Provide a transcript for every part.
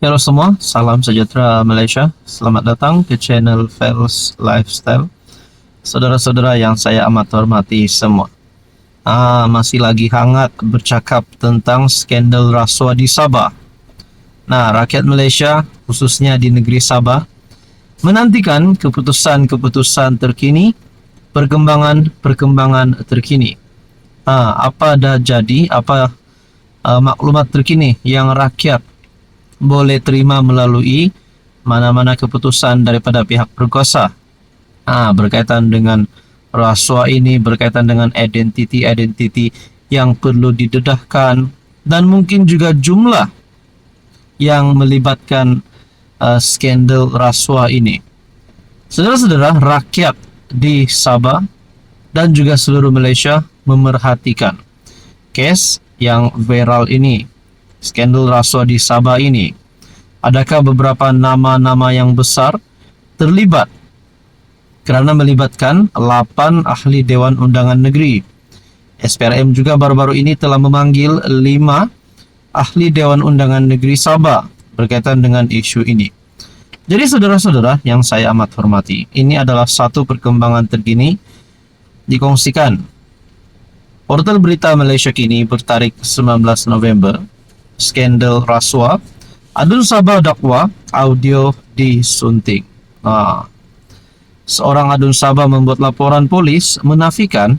Halo semua, salam sejahtera Malaysia. Selamat datang ke channel Fels Lifestyle. Saudara-saudara yang saya amat hormati semua. Masih lagi hangat bercakap tentang skandal rasuah di Sabah. Nah, rakyat Malaysia, khususnya di negeri Sabah, menantikan keputusan-keputusan terkini, perkembangan terkini. Apa dah jadi, maklumat terkini yang rakyat boleh terima melalui mana-mana keputusan daripada pihak berkuasa. Berkaitan dengan rasuah ini, berkaitan dengan identiti yang perlu didedahkan, dan mungkin juga jumlah yang melibatkan skandal rasuah ini. Saudara-saudara, rakyat di Sabah dan juga seluruh Malaysia memerhatikan kes yang viral ini, skandal rasuah di Sabah ini. Adakah beberapa nama-nama yang besar terlibat kerana melibatkan 8 ahli Dewan Undangan Negeri. SPRM juga baru-baru ini telah memanggil 5 ahli Dewan Undangan Negeri Sabah berkaitan dengan isu ini. Jadi saudara-saudara yang saya amat hormati, ini adalah satu perkembangan terkini dikongsikan portal berita Malaysia Kini bertarikh 19 November. Skandal rasuah, Adun Sabah dakwa audio disunting. Seorang Adun Sabah membuat laporan polis menafikan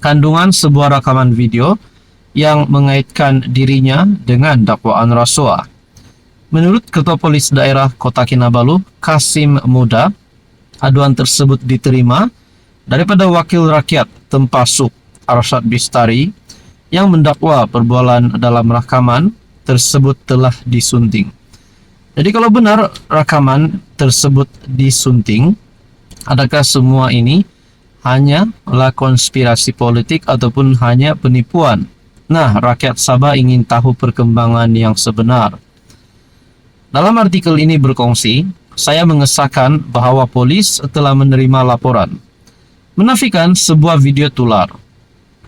kandungan sebuah rakaman video yang mengaitkan dirinya dengan dakwaan rasuah. Menurut Ketua Polis Daerah Kota Kinabalu, Kasim Muda, aduan tersebut diterima daripada Wakil Rakyat Tempasuk Arsyad Bistari yang mendakwa perbualan dalam rakaman tersebut telah disunting. Jadi kalau benar rakaman tersebut disunting, adakah semua ini hanyalah konspirasi politik ataupun hanya penipuan? Nah, rakyat Sabah ingin tahu perkembangan yang sebenar. Dalam artikel ini berkongsi, saya mengesahkan bahawa polis telah menerima laporan menafikan sebuah video tular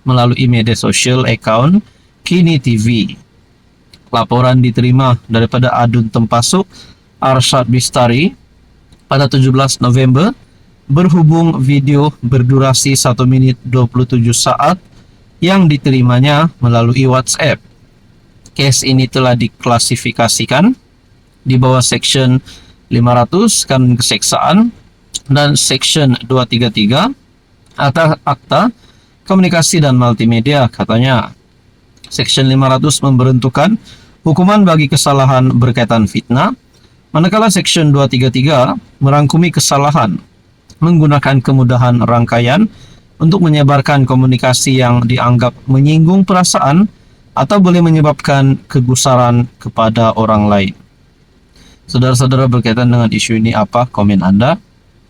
melalui media sosial akaun Kini TV. Laporan diterima daripada Adun Tempasuk Arsyad Bistari pada 17 November berhubung video berdurasi 1 minit 27 saat yang diterimanya melalui WhatsApp. Kes ini telah diklasifikasikan di bawah Seksyen 500 Kanun Keseksaan dan Seksyen 233 Akta Komunikasi dan Multimedia, katanya. Seksyen 500 memberuntukkan hukuman bagi kesalahan berkaitan fitnah, manakala Seksyen 233 merangkumi kesalahan menggunakan kemudahan rangkaian untuk menyebarkan komunikasi yang dianggap menyinggung perasaan atau boleh menyebabkan kegusaran kepada orang lain. Saudara-saudara, berkaitan dengan isu ini apa komen Anda?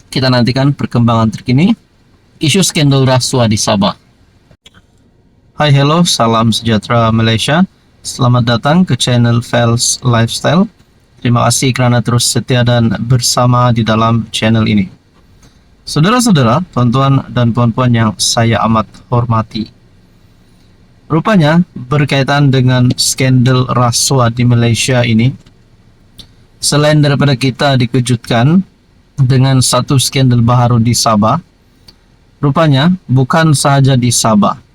Kita nantikan perkembangan terkini isu skandal rasuah di Sabah. Hai, hello, salam sejahtera Malaysia. Selamat datang ke channel Fels Lifestyle. Terima kasih kerana terus setia dan bersama di dalam channel ini. Saudara-saudara, tuan-tuan dan puan-puan yang saya amat hormati, rupanya berkaitan dengan skandal rasuah di Malaysia ini, selain daripada kita dikejutkan dengan satu skandal baharu di Sabah, rupanya bukan sahaja di Sabah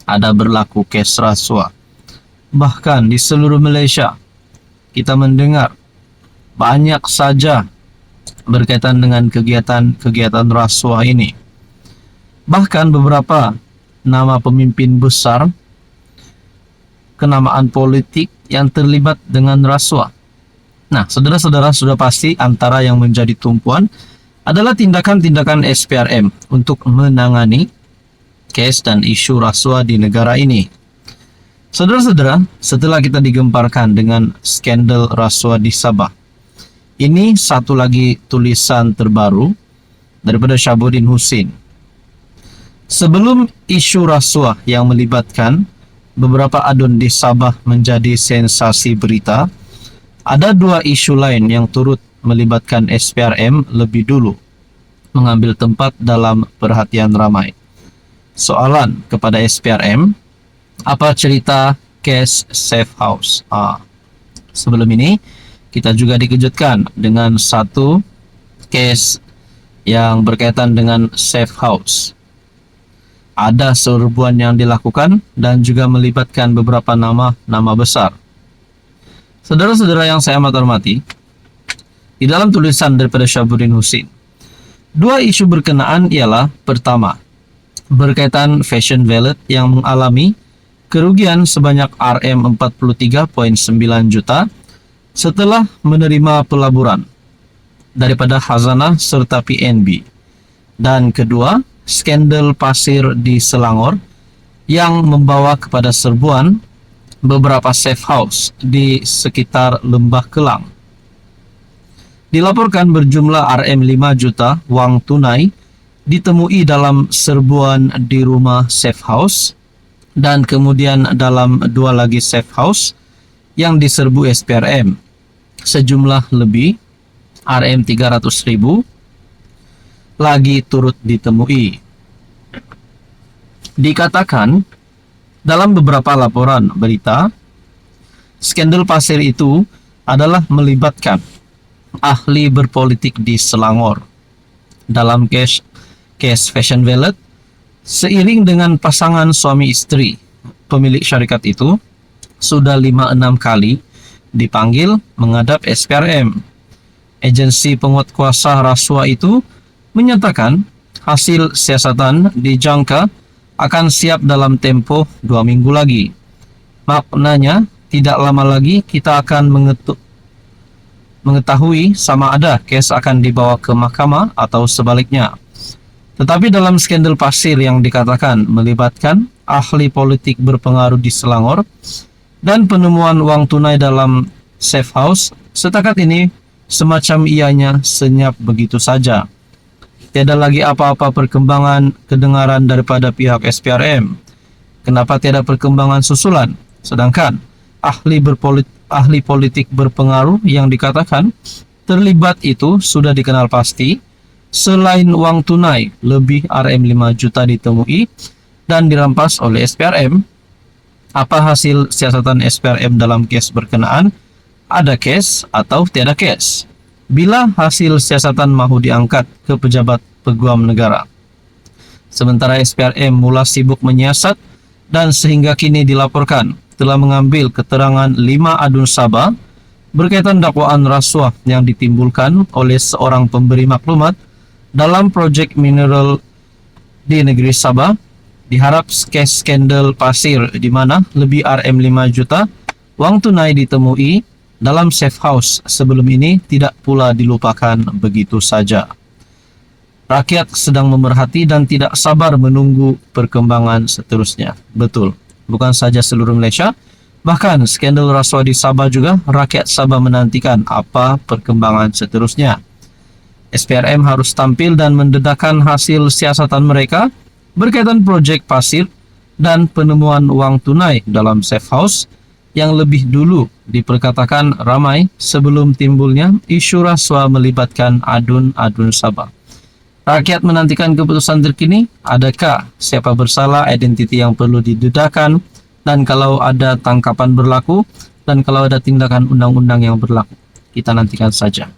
ada berlaku kes rasuah. Bahkan di seluruh Malaysia kita mendengar banyak saja berkaitan dengan kegiatan rasuah ini. Bahkan beberapa nama pemimpin besar, kenamaan politik yang terlibat dengan rasuah. Nah, saudara-saudara, sudah pasti antara yang menjadi tumpuan adalah tindakan-tindakan SPRM untuk menangani kes dan isu rasuah di negara ini. Saudara-saudara, setelah kita digemparkan dengan skandal rasuah di Sabah, ini satu lagi tulisan terbaru daripada Syabuddin Husin. Sebelum isu rasuah yang melibatkan beberapa adun di Sabah menjadi sensasi berita, ada 2 isu lain yang turut melibatkan SPRM lebih dulu mengambil tempat dalam perhatian ramai. Soalan kepada SPRM, apa cerita kes Safe House? Sebelum ini, kita juga dikejutkan dengan satu case yang berkaitan dengan safe house. Ada serbuan yang dilakukan dan juga melibatkan beberapa nama besar. Saudara-saudara yang saya amat hormati, di dalam tulisan daripada Syahabuddin Husin, dua isu berkenaan ialah pertama, berkaitan Fashion Valet yang mengalami kerugian sebanyak Rm43.9 juta setelah menerima pelaburan daripada Khazanah serta PNB. Dan kedua, skandal pasir di Selangor yang membawa kepada serbuan beberapa safe house di sekitar Lembah Kelang. Dilaporkan berjumlah Rm5 juta wang tunai ditemui dalam serbuan di rumah safe house dan kemudian dalam dua lagi safe house yang diserbu SPRM sejumlah lebih Rm300.000 lagi turut ditemui. Dikatakan dalam beberapa laporan berita, skandal pasir itu adalah melibatkan ahli berpolitik di Selangor dalam case Fashion Valet, seiring dengan pasangan suami istri pemilik syarikat itu sudah 5-6 kali dipanggil menghadap SPRM. Agensi penguatkuasa rasuah itu menyatakan hasil siasatan dijangka akan siap dalam tempo 2 minggu lagi. Maknanya, tidak lama lagi kita akan mengetahui sama ada kes akan dibawa ke mahkamah atau sebaliknya. Tetapi dalam skandal pasir yang dikatakan melibatkan ahli politik berpengaruh di Selangor dan penemuan uang tunai dalam safe house, setakat ini semacam ianya senyap begitu saja. Tiada lagi apa-apa perkembangan kedengaran daripada pihak SPRM. Kenapa tiada perkembangan susulan? Sedangkan ahli politik berpengaruh yang dikatakan terlibat itu sudah dikenal pasti. Selain uang tunai, lebih Rm5 juta ditemui dan dirampas oleh SPRM. Apa hasil siasatan SPRM dalam kes berkenaan? Ada kes atau tiada kes? Bila hasil siasatan mahu diangkat ke pejabat peguam negara. Sementara SPRM mula sibuk menyiasat dan sehingga kini dilaporkan telah mengambil keterangan 5 adun Sabah berkaitan dakwaan rasuah yang ditimbulkan oleh seorang pemberi maklumat dalam projek mineral di negeri Sabah. Diharap kes skandal pasir di mana lebih Rm5 juta wang tunai ditemui dalam safe house sebelum ini tidak pula dilupakan begitu saja. Rakyat sedang memerhati dan tidak sabar menunggu perkembangan seterusnya. Betul, bukan saja seluruh Malaysia, bahkan skandal rasuah di Sabah juga rakyat Sabah menantikan apa perkembangan seterusnya. SPRM harus tampil dan mendedahkan hasil siasatan mereka berkaitan projek pasir dan penemuan uang tunai dalam safe house yang lebih dulu diperkatakan ramai sebelum timbulnya isu rasuah melibatkan adun-adun Sabah. Rakyat menantikan keputusan terkini, adakah siapa bersalah, identiti yang perlu didedahkan, dan kalau ada tangkapan berlaku, dan kalau ada tindakan undang-undang yang berlaku. Kita nantikan saja.